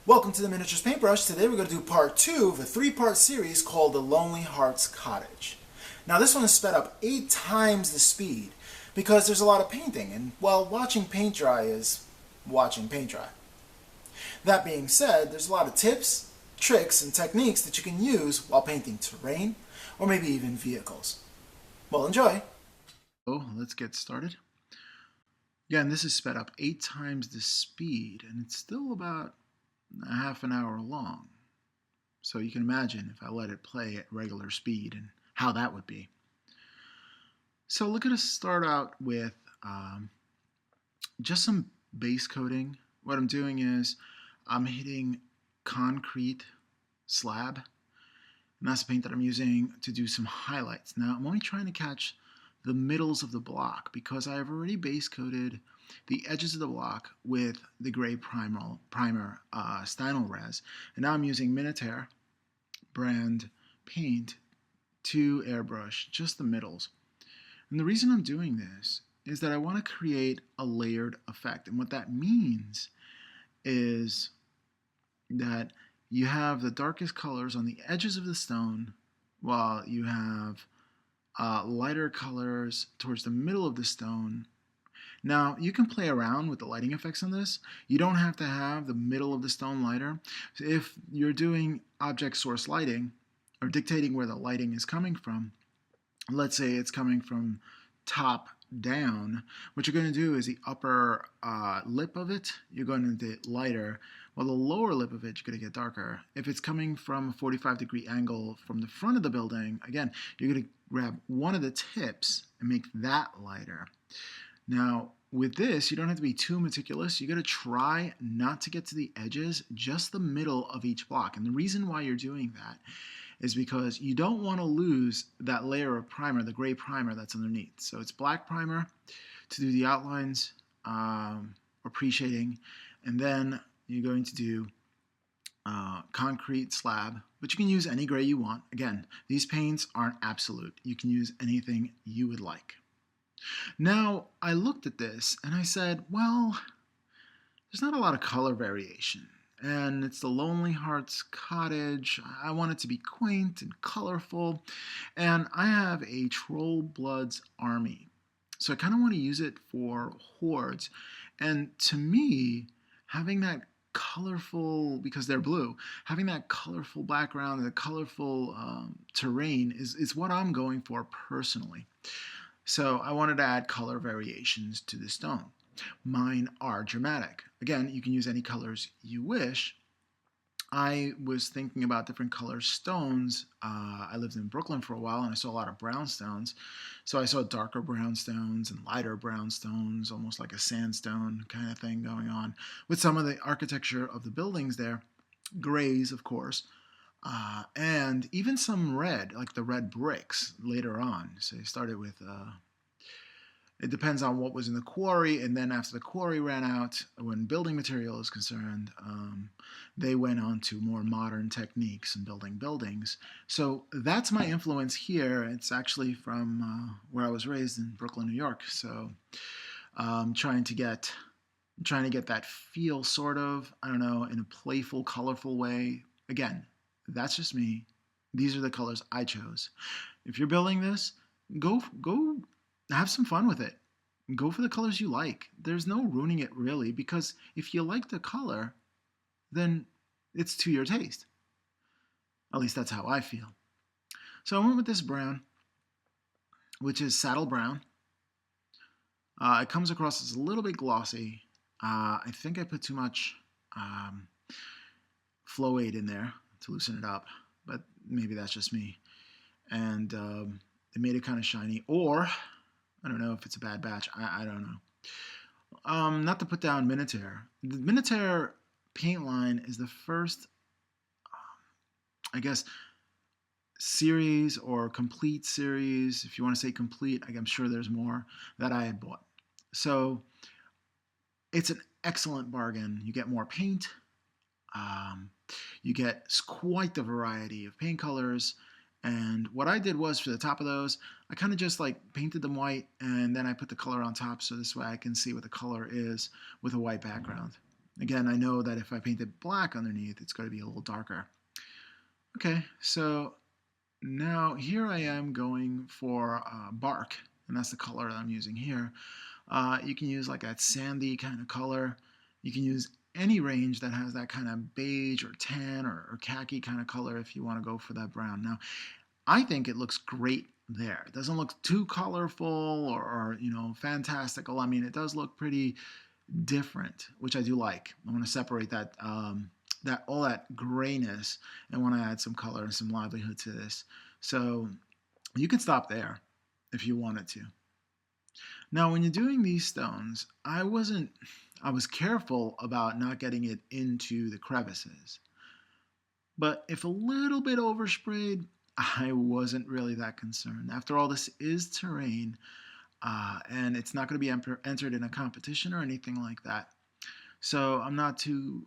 Welcome to the Miniatures Paintbrush. Today we're going to do part 2 of a 3-part series called The Lonely Hearts Cottage. Now this one is sped up 8 times the speed because there's a lot of painting, and well, watching paint dry is watching paint dry. That being said, there's a lot of tips, tricks, and techniques that you can use while painting terrain or maybe even vehicles. Well, enjoy! So let's get started. Again, this is sped up 8 times the speed, and it's still about a half an hour long. So you can imagine if I let it play at regular speed and how that would be. So look at us start out with just some base coating. What I'm doing is I'm hitting concrete slab, and that's the paint that I'm using to do some highlights. Now I'm only trying to catch the middles of the block because I have already base coated the edges of the block with the gray primer Stynylrez Res, and now I'm using Miniature brand paint to airbrush just the middles. And the reason I'm doing this is that I want to create a layered effect, and what that means is that you have the darkest colors on the edges of the stone while you have lighter colors towards the middle of the stone. Now, you can play around with the lighting effects on this. You don't have to have the middle of the stone lighter. If you're doing object source lighting or dictating where the lighting is coming from, let's say it's coming from top down, what you're going to do is the upper lip of it, you're going to get lighter, while the lower lip of it, you're going to get darker. If it's coming from a 45-degree angle from the front of the building, again, you're going to grab one of the tips and make that lighter. Now, with this, you don't have to be too meticulous. You got to try not to get to the edges, just the middle of each block. And the reason why you're doing that is because you don't want to lose that layer of primer, the gray primer that's underneath. So it's black primer to do the outlines or pre-shading, and then you're going to do concrete slab, but you can use any gray you want. Again, these paints aren't absolute. You can use anything you would like. Now, I looked at this and I said, well, there's not a lot of color variation. And it's the Lonely Hearts Cottage. I want it to be quaint and colorful. And I have a Troll Bloods army. So I kind of want to use it for hordes. And to me, having that colorful, because they're blue, having that colorful background, the colorful terrain is what I'm going for personally. So I wanted to add color variations to the stone. Mine are dramatic. Again, you can use any colors you wish. I was thinking about different color stones. I lived in Brooklyn for a while and I saw a lot of brown stones. So I saw darker brown stones and lighter brown stones, almost like a sandstone kind of thing going on. With some of the architecture of the buildings there, grays, of course, and even some red, like the red bricks later on. So you started with, it depends on what was in the quarry, and then after the quarry ran out, when building material is concerned, they went on to more modern techniques in building buildings. So that's my influence here. It's actually from where I was raised in Brooklyn, New York. So trying to get that feel, sort of, I don't know, in a playful, colorful way. Again, that's just me. These are the colors I chose. If you're building this, go have some fun with it. Go for the colors you like. There's no ruining it really, because if you like the color, then it's to your taste. At least that's how I feel. So I went with this brown, which is saddle brown. It comes across as a little bit glossy. I think I put too much flow aid in there to loosen it up, but maybe that's just me. And it made it kind of shiny, or I don't know if it's a bad batch. I don't know. Not to put down Miniature. The Miniature paint line is the first, I guess, series or complete series, if you want to say complete. I'm sure there's more that I had bought. So it's an excellent bargain. You get more paint. You get quite the variety of paint colors. And what I did was, for the top of those, I kind of just like painted them white, and then I put the color on top so this way I can see what the color is with a white background. Again, I know that if I paint it black underneath, it's going to be a little darker. Okay, so now here I am going for bark, and that's the color that I'm using here. You can use like that sandy kind of color. You can use any range that has that kind of beige or tan or khaki kind of color if you want to go for that brown. Now, I think it looks great there. It doesn't look too colorful or fantastical. I mean, it does look pretty different, which I do like. I want to separate that that all that grayness and want to add some color and some livelihood to this. So you could stop there if you wanted to. Now, when you're doing these stones, I was careful about not getting it into the crevices. But if a little bit oversprayed, I wasn't really that concerned. After all, this is terrain, and it's not going to be entered in a competition or anything like that. So I'm not too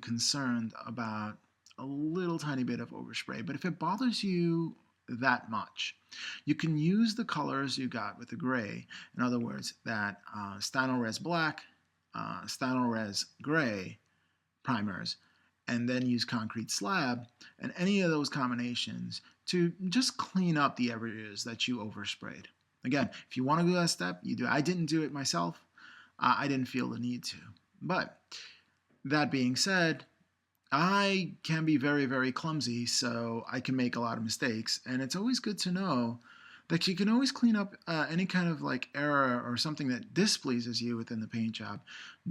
concerned about a little tiny bit of overspray. But if it bothers you that much, you can use the colors you got with the gray. In other words, that Stynylrez black, Stynylrez gray primers, and then use concrete slab and any of those combinations to just clean up the areas that you oversprayed. Again, if you want to do that step, you do. I didn't do it myself. I didn't feel the need to. But that being said, I can be very, very clumsy, so I can make a lot of mistakes. And it's always good to know that you can always clean up any kind of like error or something that displeases you within the paint job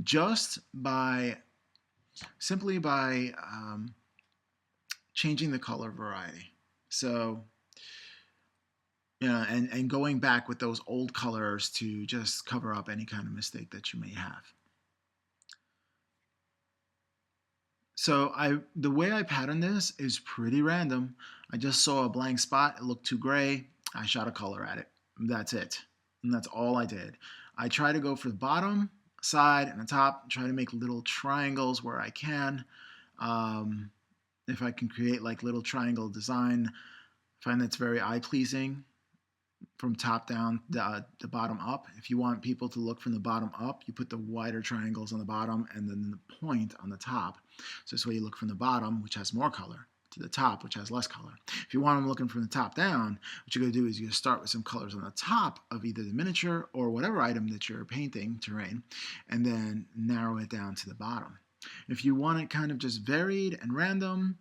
just by simply by changing the color variety. So, and going back with those old colors to just cover up any kind of mistake that you may have. So the way I patterned this is pretty random. I just saw a blank spot. It looked too gray. I shot a color at it. That's it. And that's all I did. I try to go for the bottom, side, and the top. Try to make little triangles where I can. If I can create like little triangle design, I find that's very eye-pleasing from top down, the bottom up. If you want people to look from the bottom up, you put the wider triangles on the bottom and then the point on the top. So this way you look from the bottom, which has more color, to the top, which has less color. If you want them looking from the top down, what you're going to do is you're going to start with some colors on the top of either the miniature or whatever item that you're painting, terrain, and then narrow it down to the bottom. If you want it kind of just varied and random,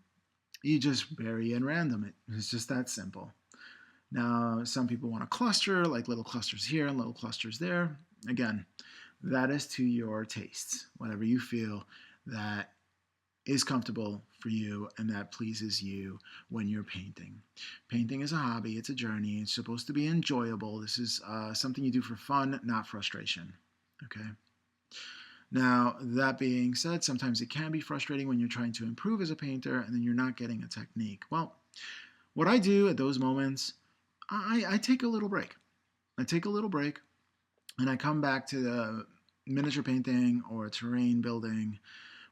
you just vary and random it. It's just that simple. Now, some people want a cluster, like little clusters here and little clusters there. Again, that is to your tastes. Whatever you feel that is comfortable for you and that pleases you when you're painting. Painting is a hobby, it's a journey, it's supposed to be enjoyable. This is something you do for fun, not frustration. Okay? Now, that being said, sometimes it can be frustrating when you're trying to improve as a painter and then you're not getting a technique. Well, what I do at those moments, I take a little break. I take a little break and I come back to the miniature painting or terrain building,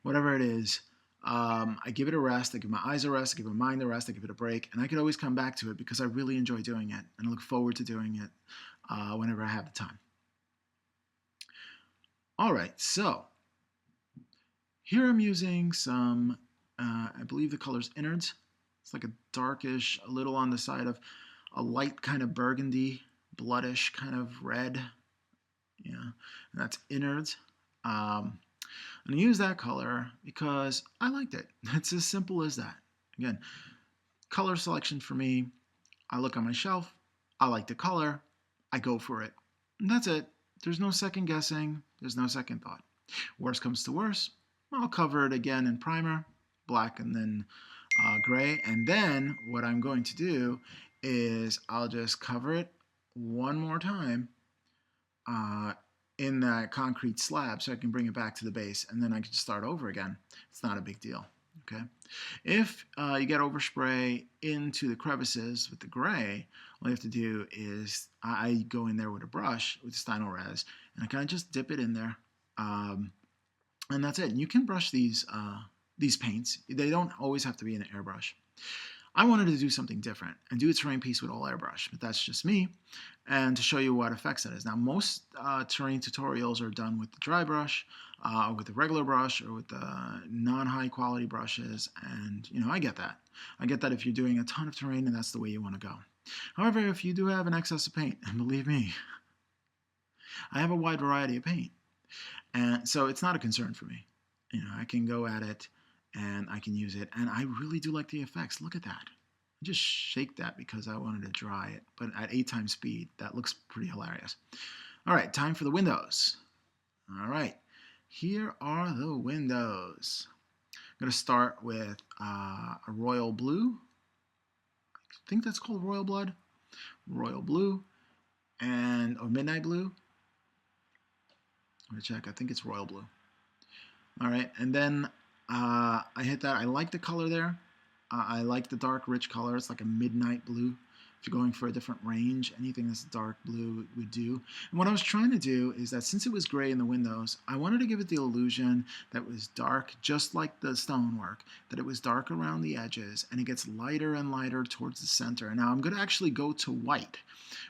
whatever it is. I give it a rest. I give my eyes a rest. I give my mind a rest. I give it a break. And I could always come back to it because I really enjoy doing it. And I look forward to doing it whenever I have the time. All right, so here I'm using some, I believe the color's innards. It's like a darkish, a little on the side of a light kind of burgundy, bloodish kind of red. Yeah, and that's innards. I'm going to use that color because I liked it. It's as simple as that. Again, color selection for me, I look on my shelf, I like the color, I go for it. And that's it. There's no second guessing, there's no second thought. Worst comes to worst, I'll cover it again in primer, black and then gray. And then what I'm going to do is I'll just cover it one more time in that concrete slab so I can bring it back to the base and then I can start over again. It's not a big deal. Okay. If you get overspray into the crevices with the gray, all you have to do is I go in there with a brush with Stynylrez and I kind of just dip it in there, and that's it. And you can brush these paints. They don't always have to be an airbrush. I wanted to do something different and do a terrain piece with all airbrush, but that's just me. And to show you what effects that is. Now, most terrain tutorials are done with the dry brush, with the regular brush, or with the non-high quality brushes. And, I get that. I get that if you're doing a ton of terrain and that's the way you want to go. However, if you do have an excess of paint, and believe me, I have a wide variety of paint. And so it's not a concern for me. I can go at it and I can use it. And I really do like the effects. Look at that. I just shake that because I wanted to dry it. But at 8 times speed, that looks pretty hilarious. All right, time for the windows. All right, here are the windows. I'm going to start with a royal blue. I think that's called royal blood. Royal blue or midnight blue. I'm going to check. I think it's royal blue. All right, and then I hit that. I like the color there. I like the dark, rich color. It's like a midnight blue. If you're going for a different range, anything that's dark blue would do. And what I was trying to do is that since it was gray in the windows, I wanted to give it the illusion that it was dark, just like the stonework, that it was dark around the edges, and it gets lighter and lighter towards the center. And now I'm going to actually go to white,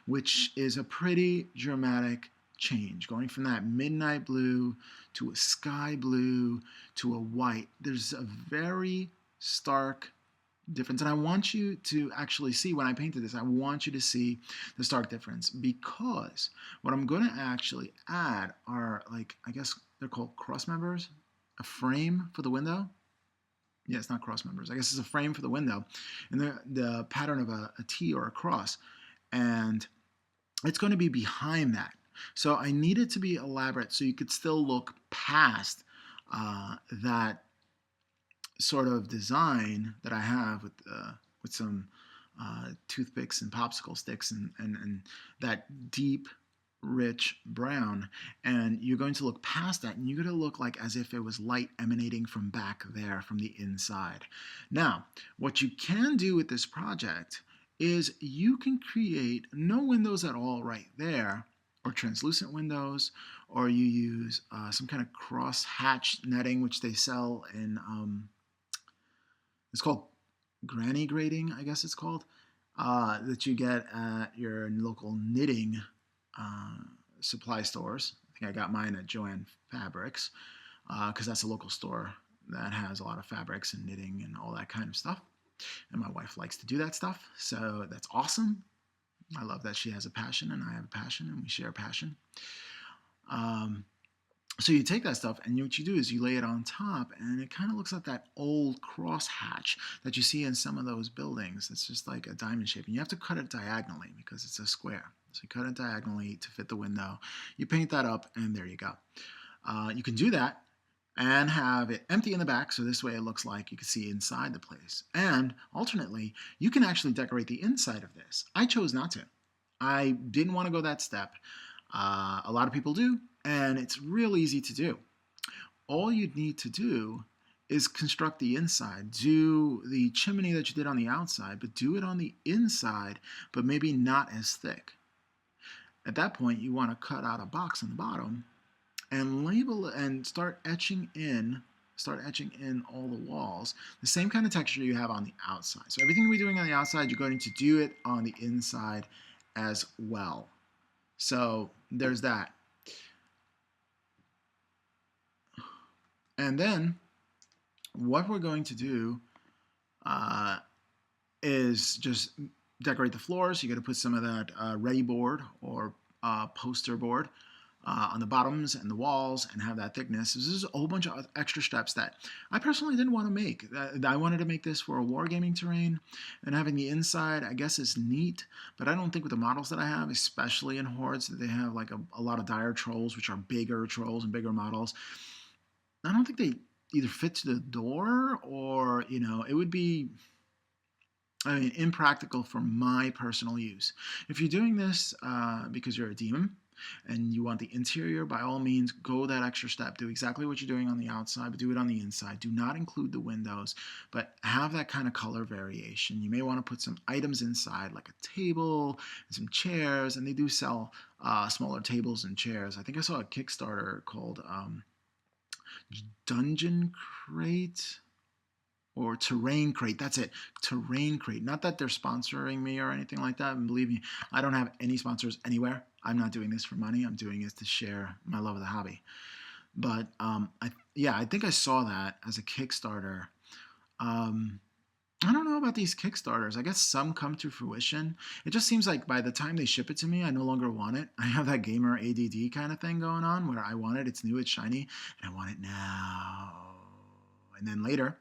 which is a pretty dramatic change, going from that midnight blue to a sky blue to a white. There's a very stark difference, and I want you to actually see when I painted this, I want you to see the stark difference, because what I'm going to actually add are, like, I guess they're called cross members, a frame for the window. Yeah, it's not cross members. I guess it's a frame for the window, and the pattern of a T or a cross, and it's going to be behind that. So I need it to be elaborate so you could still look past that sort of design that I have with some toothpicks and popsicle sticks and that deep, rich brown. And you're going to look past that, and you're going to look like as if it was light emanating from back there, from the inside. Now, what you can do with this project is you can create no windows at all right there, or translucent windows, or you use some kind of cross-hatch netting, which they sell in, it's called granny grating, I guess it's called, that you get at your local knitting supply stores. I think I got mine at Joann Fabrics, because that's a local store that has a lot of fabrics and knitting and all that kind of stuff. And my wife likes to do that stuff, so that's awesome. I love that she has a passion and I have a passion and we share a passion. So you take that stuff and what you do is you lay it on top, and it kind of looks like that old crosshatch that you see in some of those buildings. It's just like a diamond shape, and you have to cut it diagonally because it's a square. So you cut it diagonally to fit the window. You paint that up, and there you go. You can do that and have it empty in the back, so this way it looks like you can see inside the place. And alternately, you can actually decorate the inside of this. I chose not to. I didn't want to go that step. A lot of people do, and it's real easy to do. All you'd need to do is construct the inside. Do the chimney that you did on the outside, but do it on the inside, but maybe not as thick. At that point, you want to cut out a box on the bottom and label it and start etching in all the walls, the same kind of texture you have on the outside. So everything we're doing on the outside, you're going to do it on the inside as well. So there's that. And then what we're going to do is just decorate the floors. You're going to put some of that ready board or poster board on the bottoms and the walls and have that thickness. This is a whole bunch of extra steps that I personally didn't want to make. I wanted to make this for a wargaming terrain, and having the inside, I guess, is neat, but I don't think with the models that I have, especially in Hordes, that they have like a lot of dire trolls, which are bigger trolls and bigger models. I don't think they either fit to the door or, it would be, impractical for my personal use. If you're doing this because you're a demon and you want the interior, by all means, go that extra step. Do exactly what you're doing on the outside, but do it on the inside. Do not include the windows, but have that kind of color variation. You may want to put some items inside, like a table and some chairs, and they do sell smaller tables and chairs. I think I saw a Kickstarter called Dungeon Crate. or Terrain Crate. That's it, Terrain Crate. Not that they're sponsoring me or anything like that. And believe me, I don't have any sponsors anywhere. I'm not doing this for money. I'm doing it to share my love of the hobby. But I think I saw that as a Kickstarter. Um, I don't know about these Kickstarters. I guess some come to fruition. It just seems like by the time they ship it to me, I no longer want it. I have that gamer ADD kind of thing going on where I want it, it's new, it's shiny, and I want it now. And then later,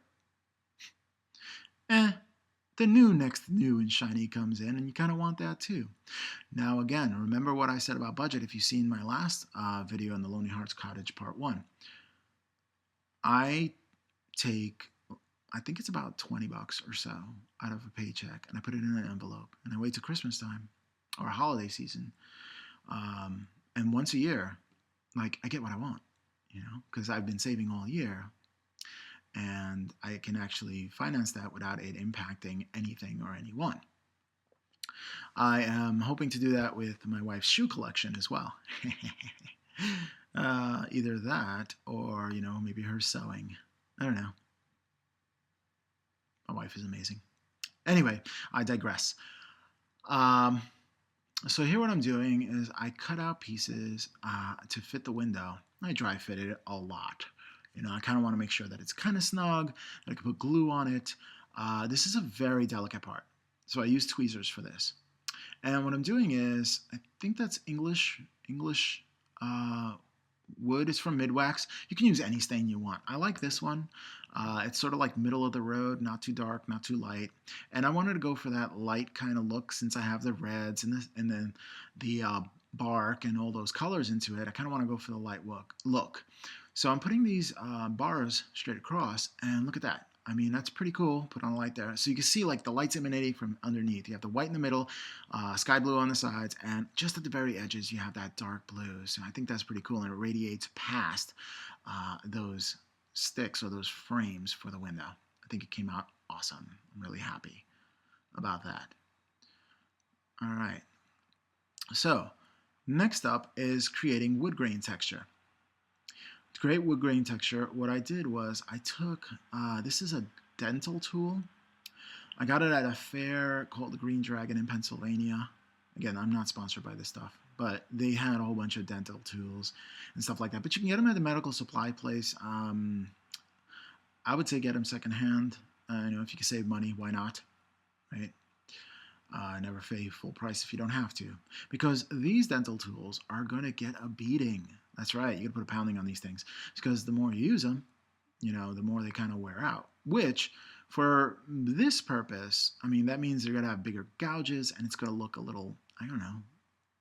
eh, the next new and shiny comes in, and you kind of want that too. Now, again, remember what I said about budget if you've seen my last video on the Lonely Hearts Cottage Part 1. I take, I think it's about 20 bucks or so out of a paycheck, and I put it in an envelope, and I wait till Christmas time or holiday season. And once a year, like, I get what I want, because I've been saving all year, and I can actually finance that without it impacting anything or anyone. I am hoping to do that with my wife's shoe collection as well. Either that or, maybe her sewing. I don't know. My wife is amazing. Anyway, I digress. So here what I'm doing is I cut out pieces to fit the window. I dry fitted it a lot. I kind of want to make sure that it's kind of snug, that I can put glue on it. This is a very delicate part, so I use tweezers for this. And what I'm doing is, I think that's English wood. It's from Midwax. You can use any stain you want. I like this one. It's sort of like middle of the road, not too dark, not too light. And I wanted to go for that light kind of look since I have the reds and then the bark and all those colors into it. I kind of want to go for the light look. So I'm putting these bars straight across, and look at that. I mean, that's pretty cool. Put on a light there. So you can see like the light's emanating from underneath. You have the white in the middle, sky blue on the sides, and just at the very edges you have that dark blue. So I think that's pretty cool, and it radiates past those sticks or those frames for the window. I think it came out awesome. I'm really happy about that. All right. So next up is creating wood grain texture. To create wood grain texture, what I did was I took, this is a dental tool. I got it at a fair called the Green Dragon in Pennsylvania. Again, I'm not sponsored by this stuff, but they had a whole bunch of dental tools and stuff like that. But you can get them at the medical supply place. I would say get them secondhand. If you can save money, why not, right? Never pay full price if you don't have to, because these dental tools are going to get a beating. That's right, you got to put a pounding on these things, because the more you use them, the more they kind of wear out, which for this purpose, I mean, that means they're going to have bigger gouges, and it's going to look a little, I don't know,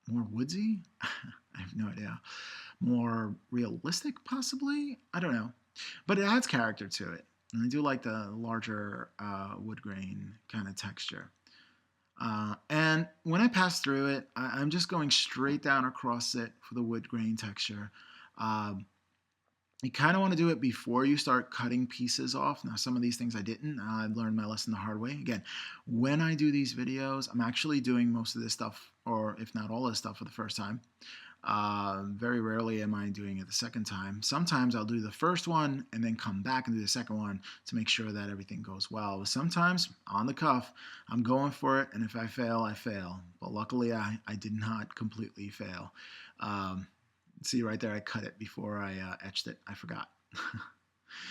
more woodsy. I have no idea. More realistic, possibly. I don't know, but it adds character to it, and I do like the larger wood grain kind of texture. And when I pass through it, I'm just going straight down across it for the wood grain texture. You kind of want to do it before you start cutting pieces off. Now, some of these things I didn't. I learned my lesson the hard way. Again, when I do these videos, I'm actually doing most of this stuff, or if not all this stuff, for the first time. Very rarely am I doing it the second time. Sometimes I'll do the first one and then come back and do the second one to make sure that everything goes well. But sometimes, on the cuff, I'm going for it, and if I fail, I fail. But luckily, I did not completely fail. See right there, I cut it before I etched it. I forgot.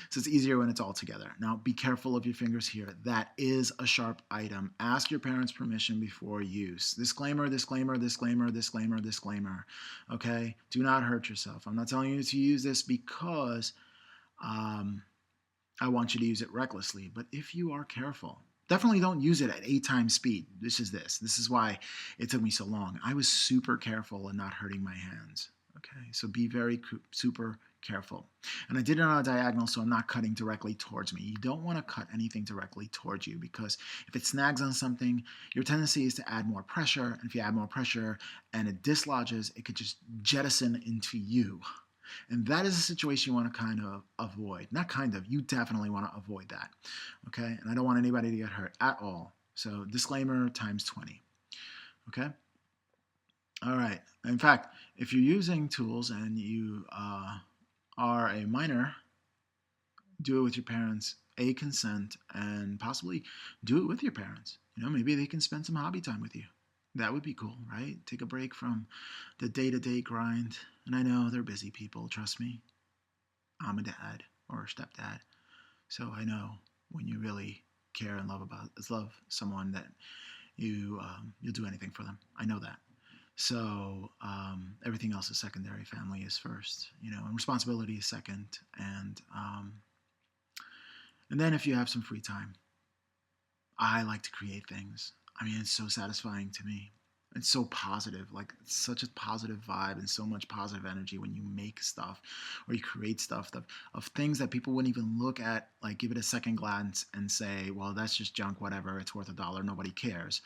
So it's easier when it's all together. Now, be careful of your fingers here. That is a sharp item. Ask your parents' permission before use. Disclaimer, disclaimer, disclaimer, disclaimer, disclaimer. Okay? Do not hurt yourself. I'm not telling you to use this because I want you to use it recklessly. But if you are careful, definitely don't use it at 8 times speed. This is why it took me so long. I was super careful in not hurting my hands. Okay, so be very super careful. And I did it on a diagonal, so I'm not cutting directly towards me. You don't want to cut anything directly towards you, because if it snags on something, your tendency is to add more pressure. And if you add more pressure and it dislodges, it could just jettison into you. And that is a situation you want to kind of avoid. Not kind of, you definitely want to avoid that. Okay, and I don't want anybody to get hurt at all. So disclaimer times 20. Okay. All right. In fact, if you're using tools and you are a minor, Do it with your parents, A, consent, and possibly do it with your parents. Maybe they can spend some hobby time with you. That would be cool, right? Take a break from the day to day grind. And I know they're busy people, trust me. I'm a dad or a stepdad. So I know when you really care and love someone that you'll do anything for them. I know that. So everything else is secondary. Family is first, and responsibility is second. And then if you have some free time, I like to create things. I mean, it's so satisfying to me. It's so positive, like it's such a positive vibe and so much positive energy when you make stuff or you create stuff of things that people wouldn't even look at, like give it a second glance and say, well, that's just junk, whatever, it's worth $1, nobody cares.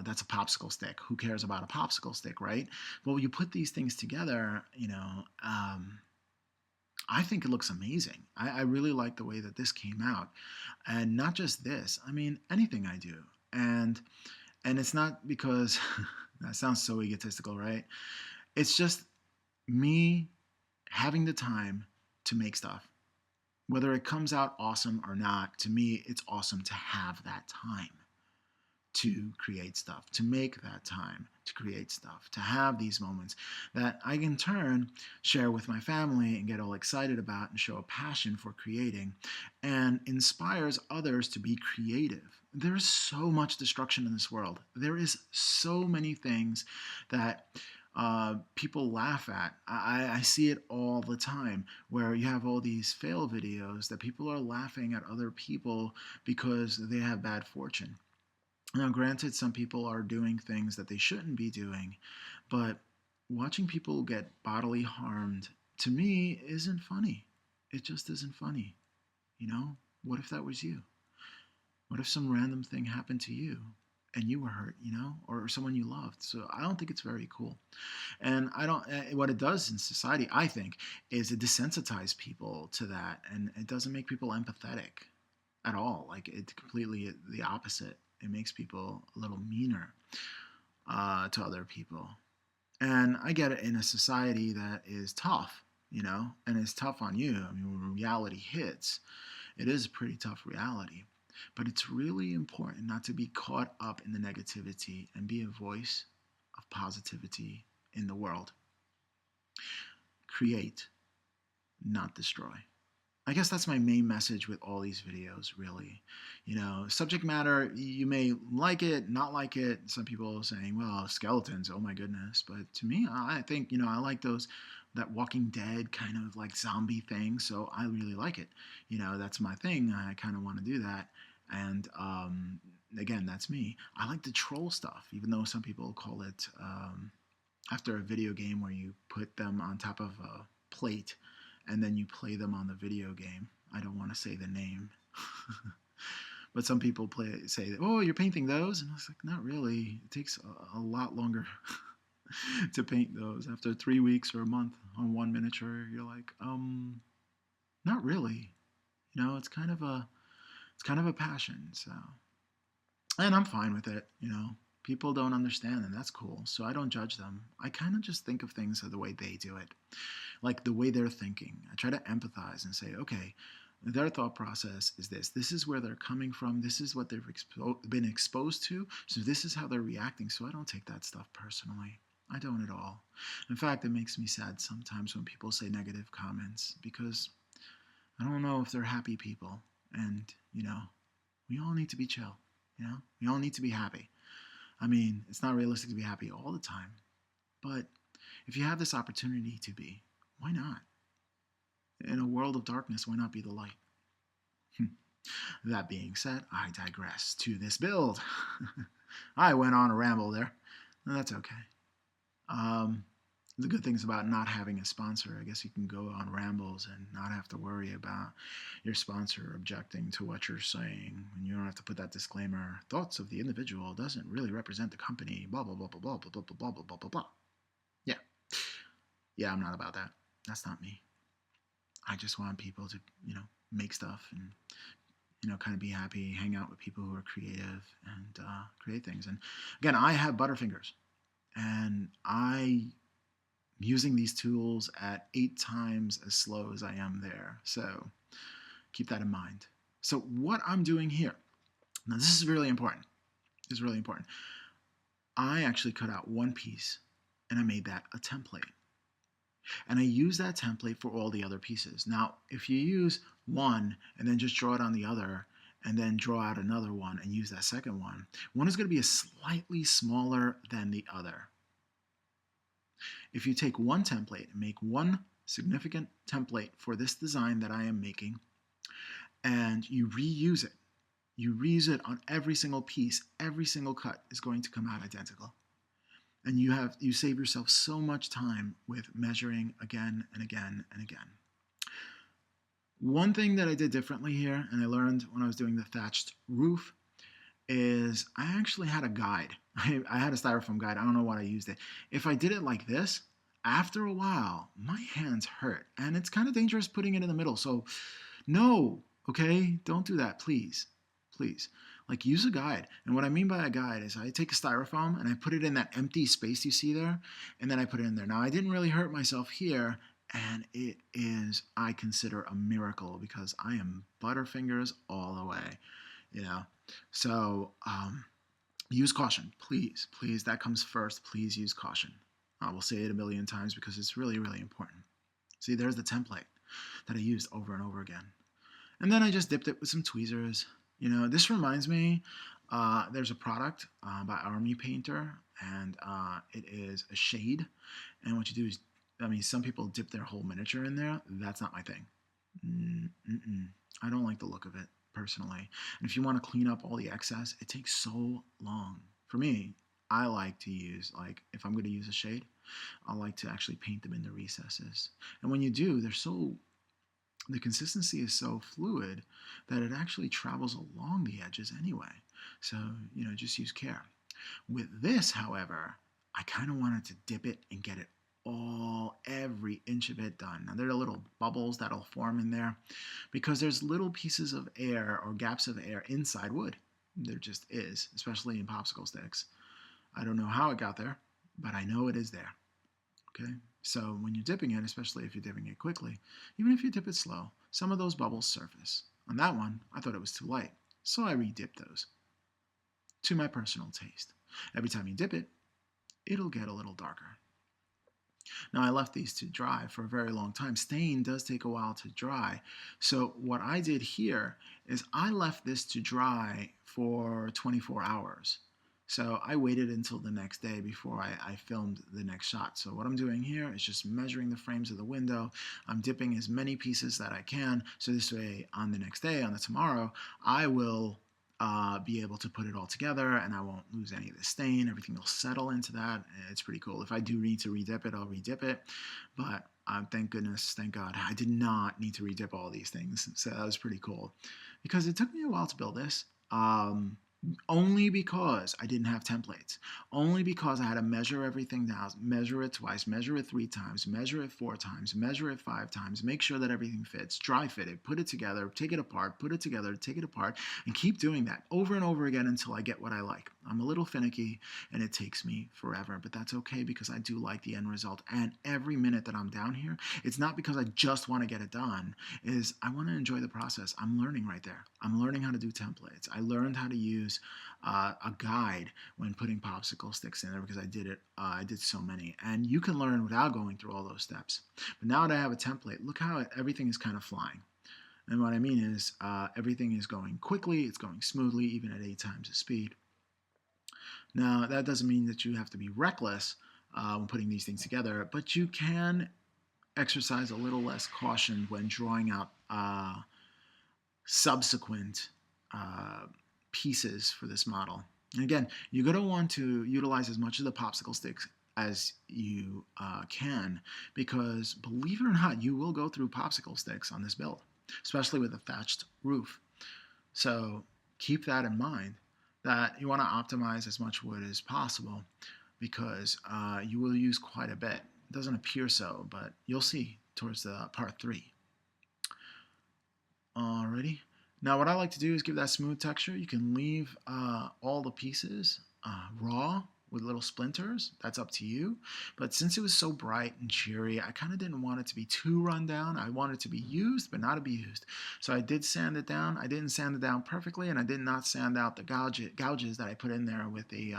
That's a popsicle stick. Who cares about a popsicle stick, right? Well, you put these things together, I think it looks amazing. I really like the way that this came out. And not just this, I mean, anything I do. And it's not because that sounds so egotistical, right? It's just me having the time to make stuff. Whether it comes out awesome or not, to me, it's awesome to have that time to create stuff, to make that time to create stuff, to have these moments that I can turn, share with my family, and get all excited about and show a passion for creating and inspires others to be creative. There's so much destruction in this world. There is so many things that people laugh at. I see it all the time where you have all these fail videos that people are laughing at other people because they have bad fortune. Now, granted, some people are doing things that they shouldn't be doing, but watching people get bodily harmed to me isn't funny. It just isn't funny. What if that was you? What if some random thing happened to you and you were hurt, or someone you loved? So I don't think it's very cool. And I don't, what it does in society, I think, is it desensitizes people to that and it doesn't make people empathetic at all. Like it's completely the opposite. It makes people a little meaner to other people. And I get it in a society that is tough, and it's tough on you. I mean, when reality hits, it is a pretty tough reality. But it's really important not to be caught up in the negativity and be a voice of positivity in the world. Create, not destroy. I guess that's my main message with all these videos, really. Subject matter, you may like it, not like it. Some people are saying, well, skeletons, oh my goodness. But to me, I think, I like that Walking Dead kind of like zombie thing. So I really like it. That's my thing. I kind of want to do that. And again, that's me. I like the troll stuff, even though some people call it after a video game where you put them on top of a plate and then you play them on the video game. I don't want to say the name. But some people say, oh, you're painting those? And I was like, not really. It takes a lot longer to paint those. After 3 weeks or a month on one miniature, you're like, not really. It's kind of a passion. So, and I'm fine with it. People don't understand, and that's cool. So I don't judge them. I kind of just think of things the way they do it, like the way they're thinking. I try to empathize and say, okay, their thought process is this. This is where they're coming from. This is what they've been exposed to. So this is how they're reacting. So I don't take that stuff personally. I don't at all. In fact, it makes me sad sometimes when people say negative comments because I don't know if they're happy people. And, we all need to be chill. We all need to be happy. I mean, it's not realistic to be happy all the time. But if you have this opportunity to be, why not? In a world of darkness, why not be the light? That being said, I digress to this build. I went on a ramble there. That's okay. The good things about not having a sponsor, I guess you can go on rambles and not have to worry about your sponsor objecting to what you're saying. And you don't have to put that disclaimer, thoughts of the individual doesn't really represent the company, blah, blah, blah, blah, blah, blah, blah, blah, blah, blah, blah, blah. Yeah. Yeah, I'm not about that. That's not me. I just want people to, make stuff and, kind of be happy, hang out with people who are creative and create things. And again, I have butterfingers and I'm using these tools at 8 times as slow as I am there. So, Keep that in mind. So what I'm doing here, now this is really important. This is really important. I actually cut out one piece and I made that a template. And I use that template for all the other pieces. Now, if you use one and then just draw it on the other, and then draw out another one and use that second one is going to be a slightly smaller than the other. If you take one template and make one significant template for this design that I am making, and you reuse it on every single piece, every single cut is going to come out identical. And you save yourself so much time with measuring again and again and again. One thing that I did differently here, and I learned when I was doing the thatched roof, is I actually had a guide. I had a styrofoam guide. I don't know why I used it. If I did it like this, after a while, my hands hurt. And it's kind of dangerous putting it in the middle. So no, okay? Don't do that, please. Please. Like, use a guide. And what I mean by a guide is I take a styrofoam and I put it in that empty space you see there, and then I put it in there. Now, I didn't really hurt myself here, and it is, I consider, a miracle because I am butterfingers all the way, you know? So use caution, please. Please, that comes first. Please use caution. I will say it a million times because it's really, really important. See, there's the template that I used over and over again. And then I just dipped it with some tweezers. You know, this reminds me, there's a product by Army Painter, and it is a shade. And what you do is, I mean, some people dip their whole miniature in there. That's not my thing. I don't like the look of it, personally. And if you want to clean up all the excess, it takes so long. For me, I like to use, like, if I'm going to use a shade, I like to actually paint them in the recesses. And when you do, the consistency is so fluid that it actually travels along the edges anyway. So, you know, just use care. With this, however, I kind of wanted to dip it and get it every inch of it done. Now, there are little bubbles that'll form in there because there's little pieces of air or gaps of air inside wood. There just is, especially in popsicle sticks. I don't know how it got there, but I know it is there. Okay? So when you're dipping it, especially if you're dipping it quickly, even if you dip it slow, some of those bubbles surface. On that one, I thought it was too light, so I re-dipped those to my personal taste. Every time you dip it, it'll get a little darker. Now, I left these to dry for a very long time. Stain does take a while to dry. So what I did here is I left this to dry for 24 hours. So I waited until the next day before I filmed the next shot. So what I'm doing here is just measuring the frames of the window. I'm dipping as many pieces that I can. So this way, on the next day, on the tomorrow, I will be able to put it all together and I won't lose any of the stain. Everything will settle into that. It's pretty cool. If I do need to redip it, I'll redip it. But thank goodness, thank God, I did not need to redip all these things. So that was pretty cool. Because it took me a while to build this. Only because I didn't have templates. Only because I had to measure everything down, measure it twice, measure it 3 times, measure it 4 times, measure it 5 times, make sure that everything fits, dry fit it, put it together, take it apart, put it together, take it apart, and keep doing that over and over again until I get what I like. I'm a little finicky and it takes me forever, but that's okay because I do like the end result. And every minute that I'm down here, it's not because I just want to get it done, is I want to enjoy the process. I'm learning right there. I'm learning how to do templates. I learned how to use a guide when putting popsicle sticks in there because I did it. I did so many, and you can learn without going through all those steps. But now that I have a template, look how everything is kind of flying. And what I mean is everything is going quickly. It's going smoothly, even at 8 times the speed. Now, that doesn't mean that you have to be reckless when putting these things together, but you can exercise a little less caution when drawing out subsequent pieces for this model. And again, you're going to want to utilize as much of the popsicle sticks as you can because, believe it or not, you will go through popsicle sticks on this build, especially with a thatched roof. So keep that in mind, that you want to optimize as much wood as possible because you will use quite a bit. It doesn't appear so, but you'll see towards the part 3. Alrighty. Now what I like to do is give that smooth texture. You can leave all the pieces raw with little splinters, that's up to you. But since it was so bright and cheery, I kind of didn't want it to be too run down. I wanted it to be used, but not abused. So I did sand it down. I didn't sand it down perfectly, and I did not sand out the gouges that I put in there with the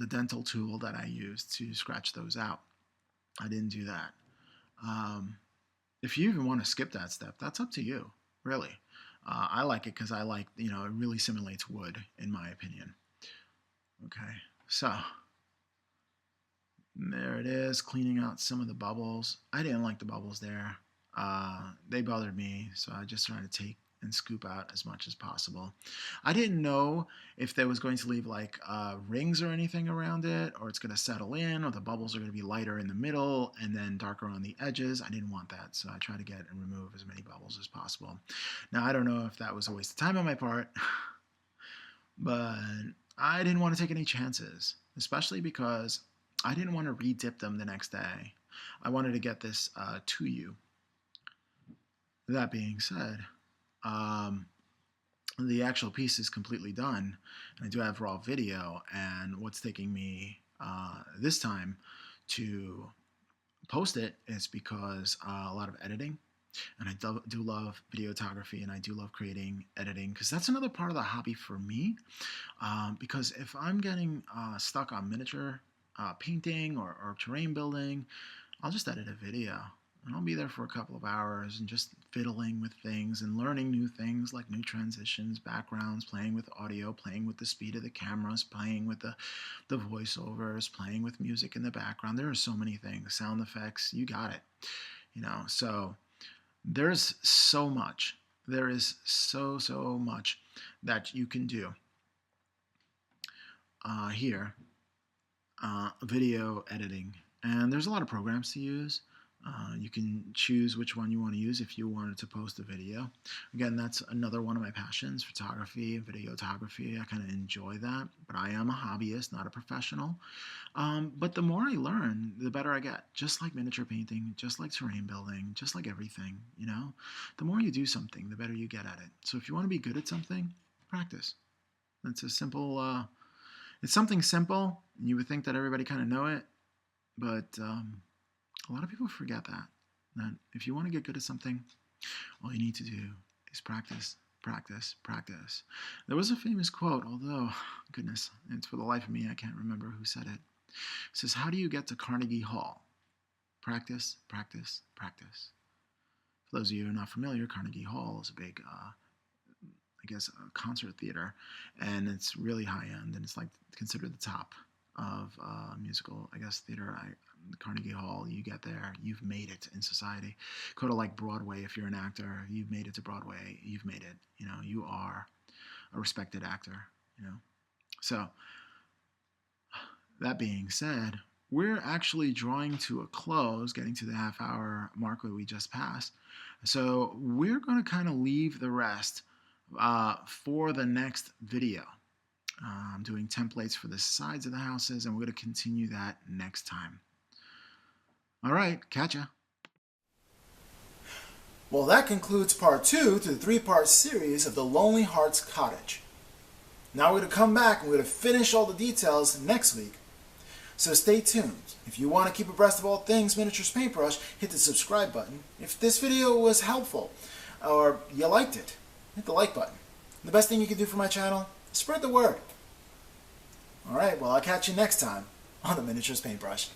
dental tool that I used to scratch those out. I didn't do that. Um, if you even want to skip that step, that's up to you, really. I like it because I like, it really simulates wood, in my opinion. Okay, so there it is, cleaning out some of the bubbles. I didn't like the bubbles there. They bothered me, so I just tried to take and scoop out as much as possible. I didn't know if there was going to leave like rings or anything around it, or it's going to settle in, or the bubbles are going to be lighter in the middle and then darker on the edges. I didn't want that, so I tried to get and remove as many bubbles as possible. Now, I don't know if that was a waste of time on my part, but I didn't want to take any chances, especially because I didn't want to re-dip them the next day. I wanted to get this to you. That being said, the actual piece is completely done, and I do have raw video, and what's taking me this time to post it is because a lot of editing, and I do love videography, and I do love creating editing, because that's another part of the hobby for me, because if I'm getting stuck on miniature painting or terrain building, I'll just edit a video. And I'll be there for a couple of hours and just fiddling with things and learning new things like new transitions, backgrounds, playing with audio, playing with the speed of the cameras, playing with the voiceovers, playing with music in the background. There are so many things, sound effects, you got it. So there's so much. There is so much that you can do here, video editing. And there's a lot of programs to use. You can choose which one you want to use if you wanted to post a video. Again, that's another one of my passions, photography and videography. I kind of enjoy that, but I am a hobbyist, not a professional. But the more I learn, the better I get. Just like miniature painting, just like terrain building, just like everything, The more you do something, the better you get at it. So if you want to be good at something, practice. That's a simple, it's something simple, and you would think that everybody kind of know it, but a lot of people forget that if you want to get good at something, all you need to do is practice, practice, practice. There was a famous quote, although, goodness, it's for the life of me, I can't remember who said it. It says, how do you get to Carnegie Hall? Practice, practice, practice. For those of you who are not familiar, Carnegie Hall is a big, a concert theater, and it's really high-end, and it's like considered the top of musical, theater. Carnegie Hall, you get there, you've made it in society. Go to like Broadway if you're an actor, you've made it to Broadway, you've made it. You are a respected actor, So, that being said, we're actually drawing to a close, getting to the half-hour mark that we just passed. So, we're going to kind of leave the rest for the next video. I'm doing templates for the sides of the houses, and we're going to continue that next time. All right, catch ya. Well, that concludes part 2 to the 3-part series of the Lonely Hearts Cottage. Now we're going to come back and we're going to finish all the details next week. So stay tuned. If you want to keep abreast of all things miniatures paintbrush, hit the subscribe button. If this video was helpful or you liked it, hit the like button. The best thing you can do for my channel, spread the word. All right, well, I'll catch you next time on the Miniatures Paintbrush.